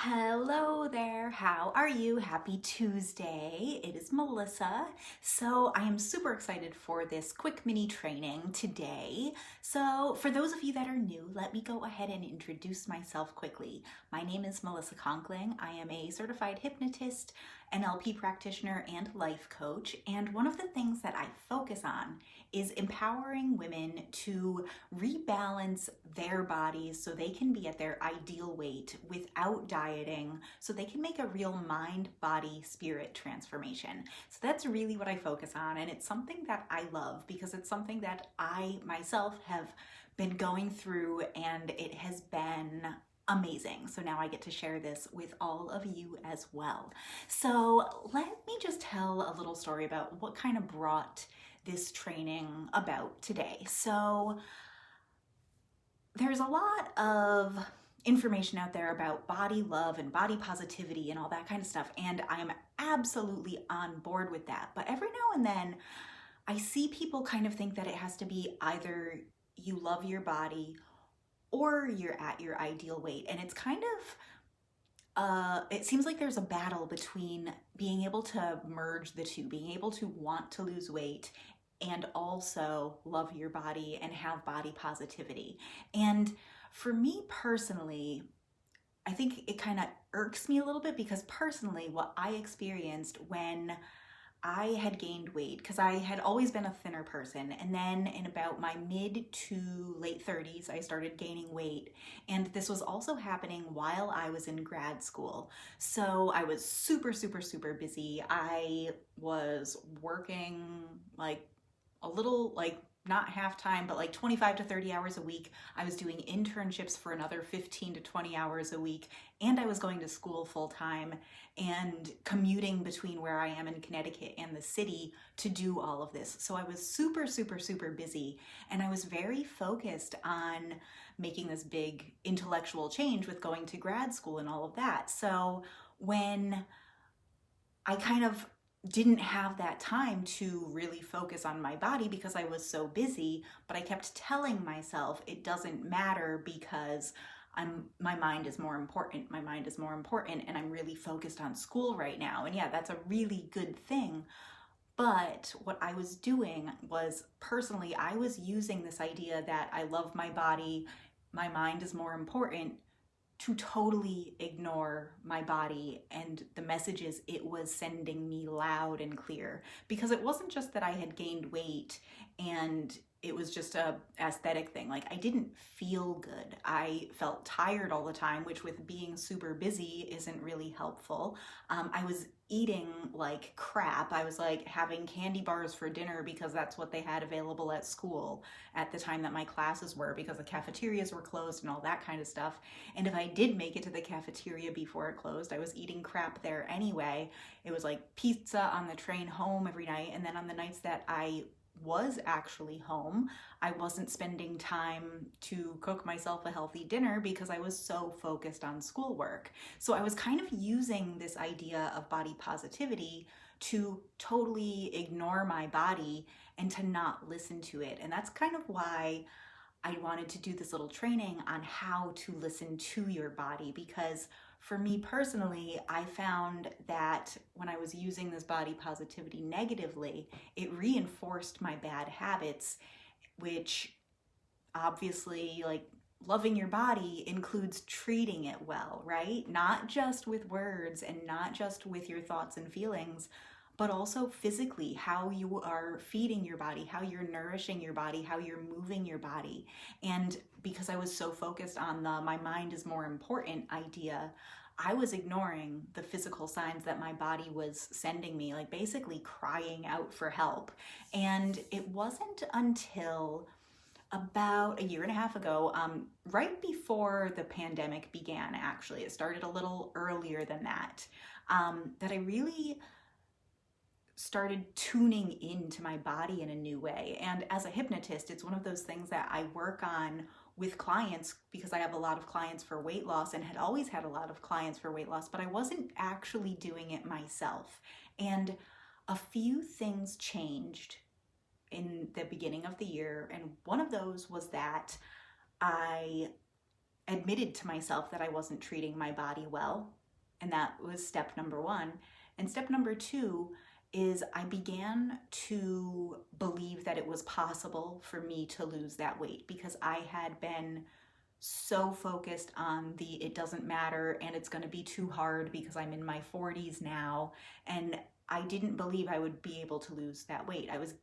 Hello there, how are you? Happy Tuesday. It is Melissa. So I am super excited for this quick mini training today. So for those of you that are new, let me go ahead and introduce myself quickly. My name is Melissa Conkling. I am a certified hypnotist, NLP practitioner, and life coach. And one of the things that I focus on is empowering women to rebalance their bodies so they can be at their ideal weight without dieting, so they can make a real mind, body, spirit transformation. So that's really what I focus on, and it's something that I love because it's something that I myself have been going through, and it has been amazing. So now I get to share this with all of you as well. So let me just tell a little story about what kind of brought this training about today. So there's a lot of information out there about body love and body positivity and all that kind of stuff, and I am absolutely on board with that. But every now and then I see people kind of think that it has to be either you love your body or you're at your ideal weight, and it's kind of it seems like there's a battle between being able to merge the two, being able to want to lose weight and also love your body and have body positivity. And for me personally, I think it kind of irks me a little bit because personally what I experienced when I had gained weight, because I had always been a thinner person, and then in about my mid to late 30s I started gaining weight, and this was also happening while I was in grad school. So I was super busy. I was working like a little, like not half time, but like 25 to 30 hours a week. I was doing internships for another 15 to 20 hours a week, and I was going to school full time and commuting between where I am in Connecticut and the city to do all of this. So I was super busy, and I was very focused on making this big intellectual change with going to grad school and all of that. So when I kind of didn't have that time to really focus on my body because I was so busy, but I kept telling myself it doesn't matter because my mind is more important. My mind is more important, and I'm really focused on school right now. And yeah, that's a really good thing. But what I was doing was, personally, I was using this idea that I love my body, my mind is more important, to totally ignore my body and the messages it was sending me loud and clear. Because it wasn't just that I had gained weight and it was just a aesthetic thing. Like, I didn't feel good. I felt tired all the time, which with being super busy isn't really helpful. I was eating like crap. I was like having candy bars for dinner because that's what they had available at school at the time that my classes were, because the cafeterias were closed and all that kind of stuff. And if I did make it to the cafeteria before it closed, I was eating crap there anyway. It was like pizza on the train home every night, and then on the nights that I was actually home, I wasn't spending time to cook myself a healthy dinner because I was so focused on schoolwork. So I was kind of using this idea of body positivity to totally ignore my body and to not listen to it. And that's kind of why I wanted to do this little training on how to listen to your body, because for me personally, I found that when I was using this body positivity negatively, it reinforced my bad habits, which obviously, like, loving your body includes treating it well, right? Not just with words and not just with your thoughts and feelings, but also physically, how you are feeding your body, how you're nourishing your body, how you're moving your body. And because I was so focused on the my mind is more important idea, I was ignoring the physical signs that my body was sending me, like basically crying out for help. And it wasn't until about a year and a half ago, right before the pandemic began, actually, it started a little earlier than that, that I really started tuning into my body in a new way. And as a hypnotist, it's one of those things that I work on with clients, because I have a lot of clients for weight loss and had always had a lot of clients for weight loss, but I wasn't actually doing it myself. And a few things changed in the beginning of the year, and one of those was that I admitted to myself that I wasn't treating my body well. And that was step number one. And step number two is I began to believe that it was possible for me to lose that weight, because I had been so focused on the it doesn't matter and it's going to be too hard because I'm in my 40s now, and I didn't believe I would be able to lose that weight. I was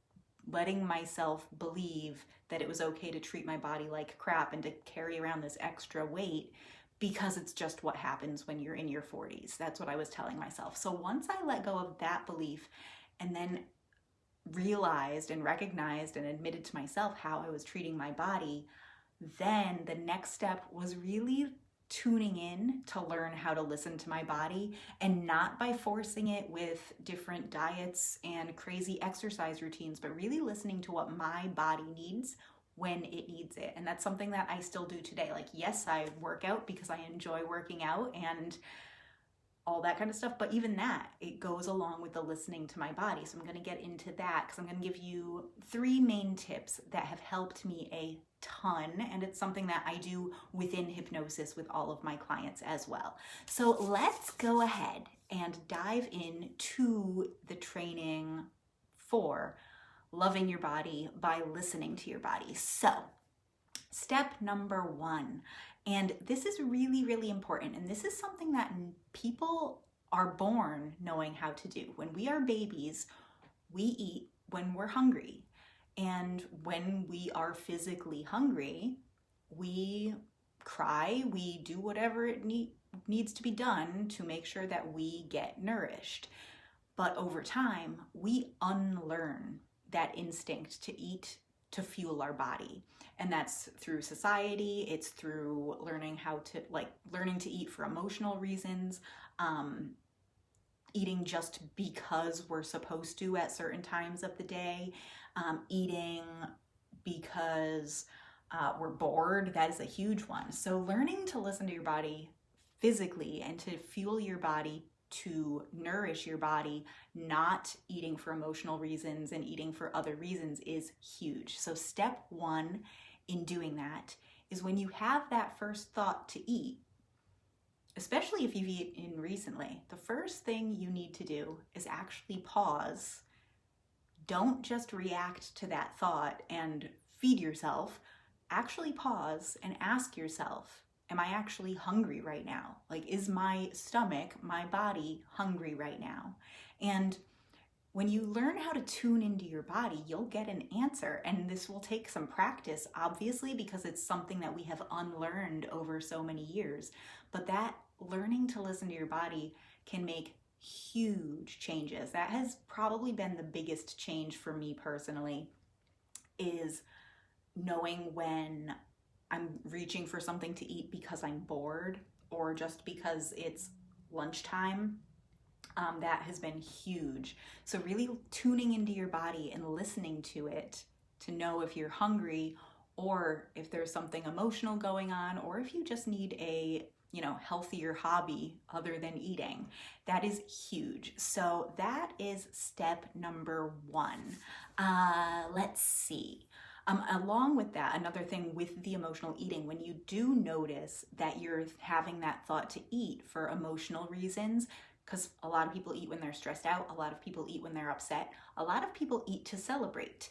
letting myself believe that it was okay to treat my body like crap and to carry around this extra weight because it's just what happens when you're in your 40s. That's what I was telling myself. So once I let go of that belief and then realized and recognized and admitted to myself how I was treating my body, then the next step was really tuning in to learn how to listen to my body, and not by forcing it with different diets and crazy exercise routines, but really listening to what my body needs when it needs it. And that's something that I still do today. Like, yes, I work out because I enjoy working out and all that kind of stuff, but even that, it goes along with the listening to my body. So I'm going to get into that because I'm going to give you 3 main tips that have helped me a ton, and it's something that I do within hypnosis with all of my clients as well. So let's go ahead and dive into the training for loving your body by listening to your body. So step number 1, and this is really, really important, and this is something that people are born knowing how to do. When we are babies, we eat when we're hungry. And when we are physically hungry, we cry, we do whatever it needs to be done to make sure that we get nourished. But over time, we unlearn that instinct to eat to fuel our body. And that's through society, it's through learning learning to eat for emotional reasons, eating just because we're supposed to at certain times of the day, eating because we're bored. That is a huge one. So learning to listen to your body physically and to fuel your body, to nourish your body, not eating for emotional reasons and eating for other reasons, is huge. So step 1 in doing that is when you have that first thought to eat, especially if you've eaten recently, the first thing you need to do is actually pause. Don't just react to that thought and feed yourself. Actually pause and ask yourself, am I actually hungry right now? Like, is my stomach, my body hungry right now? And when you learn how to tune into your body, you'll get an answer. And this will take some practice, obviously, because it's something that we have unlearned over so many years. But that learning to listen to your body can make huge changes. That has probably been the biggest change for me personally, is knowing when I'm reaching for something to eat because I'm bored or just because it's lunchtime. That has been huge. So really tuning into your body and listening to it to know if you're hungry, or if there's something emotional going on, or if you just need a healthier hobby other than eating. That is huge. So that is step number 1. Let's see. Along with that, another thing with the emotional eating, when you do notice that you're having that thought to eat for emotional reasons, because a lot of people eat when they're stressed out, a lot of people eat when they're upset, a lot of people eat to celebrate,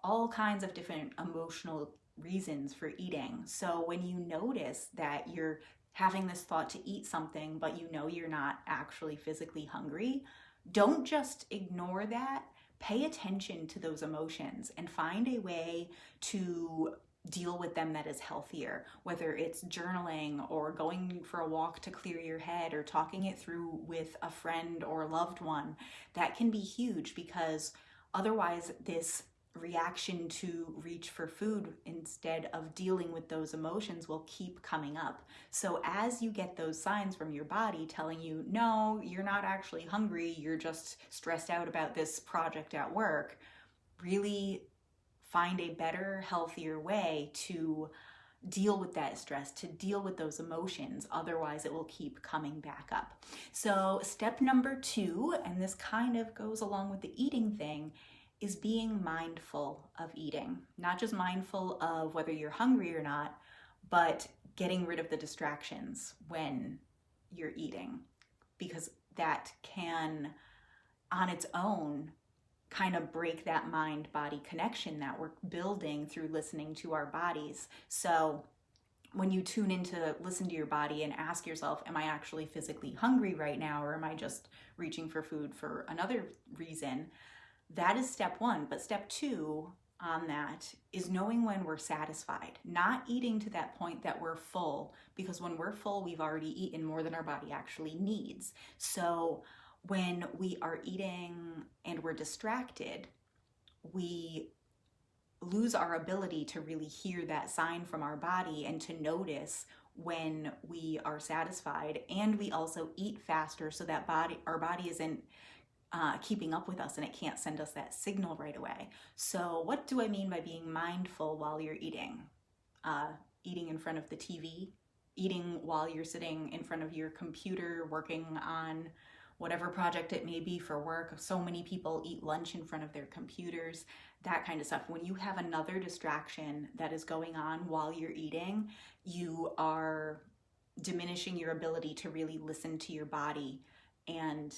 all kinds of different emotional reasons for eating. So when you notice that you're having this thought to eat something, but you're not actually physically hungry, don't just ignore that. Pay attention to those emotions and find a way to deal with them that is healthier, whether it's journaling or going for a walk to clear your head or talking it through with a friend or loved one. That can be huge, because otherwise this reaction to reach for food instead of dealing with those emotions will keep coming up. So as you get those signs from your body telling you, no, you're not actually hungry, you're just stressed out about this project at work, really find a better, healthier way to deal with that stress, to deal with those emotions. Otherwise, it will keep coming back up. So step number 2, and this kind of goes along with the eating thing, is being mindful of eating. Not just mindful of whether you're hungry or not, but getting rid of the distractions when you're eating, because that can on its own kind of break that mind-body connection that we're building through listening to our bodies. So when you tune in to listen to your body and ask yourself, am I actually physically hungry right now, or am I just reaching for food for another reason? That is step one. But step two on that is knowing when we're satisfied, not eating to that point that we're full, because when we're full, we've already eaten more than our body actually needs. So when we are eating and we're distracted, we lose our ability to really hear that sign from our body and to notice when we are satisfied. And we also eat faster so that our body isn't keeping up with us and it can't send us that signal right away. So what do I mean by being mindful while you're eating? Eating in front of the TV, eating while you're sitting in front of your computer working on whatever project it may be for work. So many people eat lunch in front of their computers, that kind of stuff. When you have another distraction that is going on while you're eating, you are diminishing your ability to really listen to your body and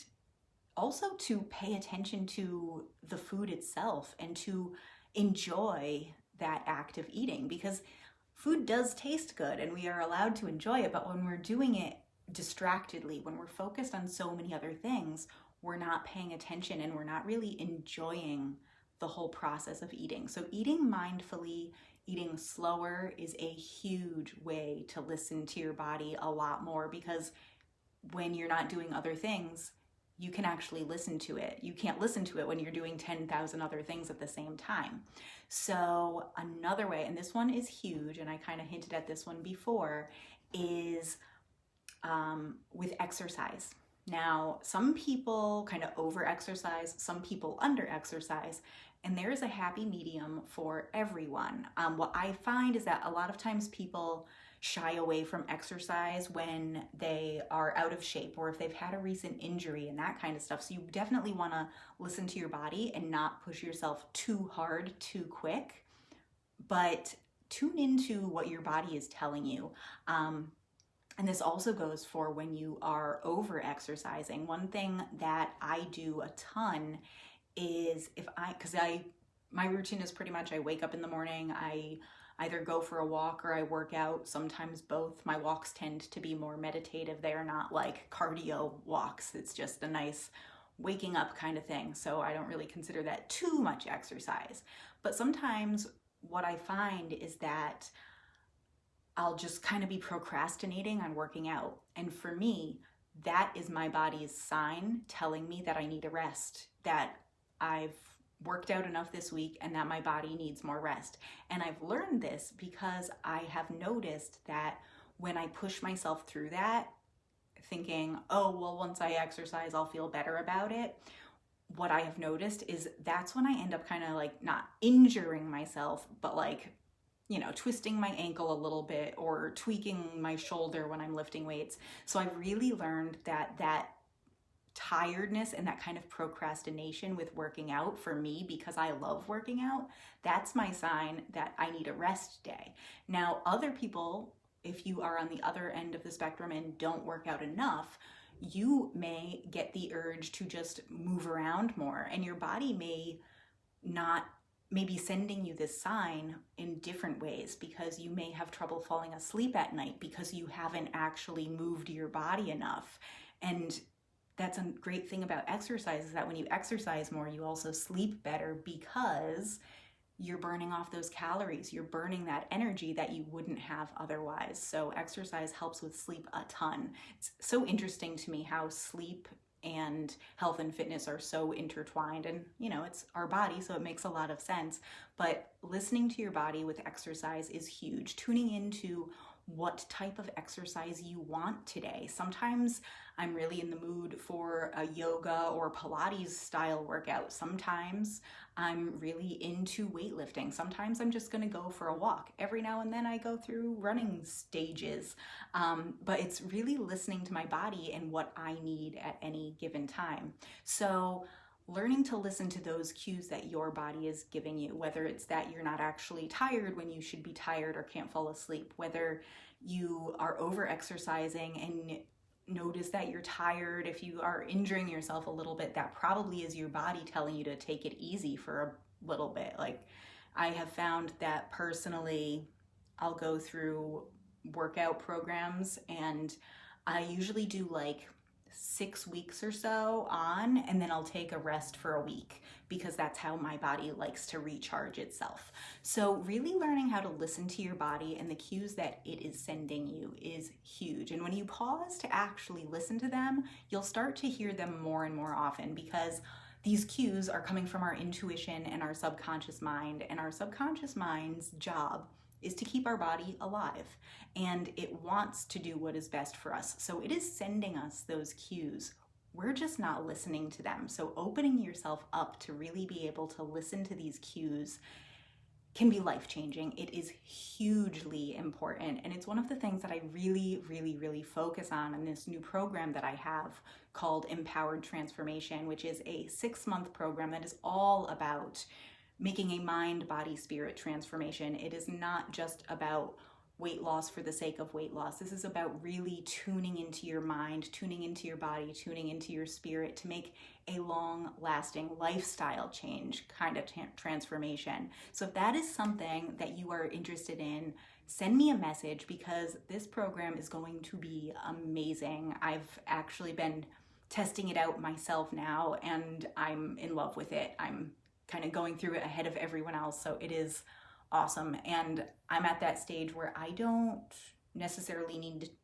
also to pay attention to the food itself and to enjoy that act of eating, because food does taste good and we are allowed to enjoy it, but when we're doing it distractedly, when we're focused on so many other things, we're not paying attention and we're not really enjoying the whole process of eating. So eating mindfully, eating slower is a huge way to listen to your body a lot more, because when you're not doing other things, you can actually listen to it. You can't listen to it when you're doing 10,000 other things at the same time. So another way, and this one is huge, and I kind of hinted at this one before, is with exercise. Now, some people kind of over-exercise, some people under-exercise, and there is a happy medium for everyone. What I find is that a lot of times people shy away from exercise when they are out of shape or if they've had a recent injury and that kind of stuff. So you definitely want to listen to your body and not push yourself too hard, too quick, but tune into what your body is telling you. And this also goes for when you are over exercising. One thing that I do a ton is my routine is pretty much I wake up in the morning, I either go for a walk or I work out, sometimes both. My walks tend to be more meditative. They are not like cardio walks. It's just a nice waking up kind of thing. So I don't really consider that too much exercise. But sometimes what I find is that I'll just kind of be procrastinating on working out. And for me, that is my body's sign telling me that I need a rest, that I've worked out enough this week and that my body needs more rest. And I've learned this because I have noticed that when I push myself through that, thinking, oh, well, once I exercise, I'll feel better about it. What I have noticed is that's when I end up kind of like not injuring myself, but like, twisting my ankle a little bit or tweaking my shoulder when I'm lifting weights. So I've really learned that tiredness and that kind of procrastination with working out, for me, because I love working out, that's my sign that I need a rest day. Now, other people, if you are on the other end of the spectrum and don't work out enough, you may get the urge to just move around more, and your body may be sending you this sign in different ways, because you may have trouble falling asleep at night because you haven't actually moved your body enough. And that's a great thing about exercise, is that when you exercise more, you also sleep better because you're burning off those calories. You're burning that energy that you wouldn't have otherwise. So exercise helps with sleep a ton. It's so interesting to me how sleep and health and fitness are so intertwined, and it's our body, so it makes a lot of sense. But listening to your body with exercise is huge. Tuning into what type of exercise you want today. Sometimes I'm really in the mood for a yoga or Pilates style workout. Sometimes I'm really into weightlifting. Sometimes I'm just going to go for a walk. Every now and then I go through running stages. But it's really listening to my body and what I need at any given time. So learning to listen to those cues that your body is giving you, whether it's that you're not actually tired when you should be tired or can't fall asleep, whether you are over exercising and notice that you're tired, if you are injuring yourself a little bit, that probably is your body telling you to take it easy for a little bit. Like, I have found that personally, I'll go through workout programs and I usually do like 6 weeks or so on, and then I'll take a rest for a week because that's how my body likes to recharge itself. So really learning how to listen to your body and the cues that it is sending you is huge. And when you pause to actually listen to them, you'll start to hear them more and more often, because these cues are coming from our intuition and our subconscious mind, and our subconscious mind's job is to keep our body alive, and it wants to do what is best for us. So it is sending us those cues. We're just not listening to them. So opening yourself up to really be able to listen to these cues can be life-changing. It is hugely important, and it's one of the things that I really focus on in this new program that I have called Empowered Transformation, which is a 6-month program that is all about making a mind, body, spirit transformation. It is not just about weight loss for the sake of weight loss. This is about really tuning into your mind, tuning into your body, tuning into your spirit to make a long-lasting lifestyle change kind of transformation. So if that is something that you are interested in, send me a message, because this program is going to be amazing. I've actually been testing it out myself now, and I'm in love with it. I'm kind of going through it ahead of everyone else, so it is awesome. And I'm at that stage where I don't necessarily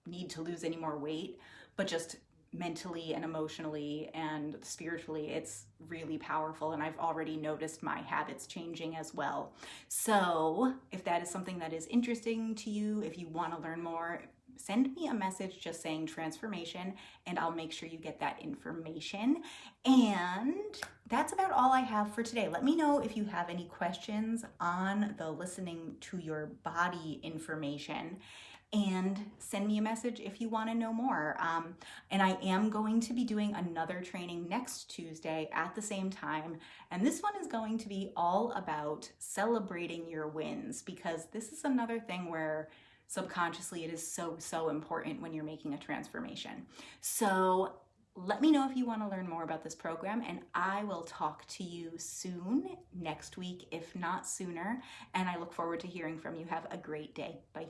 need to lose any more weight, but just mentally and emotionally and spiritually, it's really powerful, and I've already noticed my habits changing as well. So if that is something that is interesting to you, if you want to learn more, send me a message just saying transformation, and I'll make sure you get that information. And that's about all I have for today. Let me know if you have any questions on the listening to your body information, and send me a message if you want to know more. And I am going to be doing another training next Tuesday at the same time, and this one is going to be all about celebrating your wins, because this is another thing where subconsciously it is so important when you're making a transformation. So let me know if you want to learn more about this program, and I will talk to you soon, next week, if not sooner. And I look forward to hearing from you. Have a great day. Bye.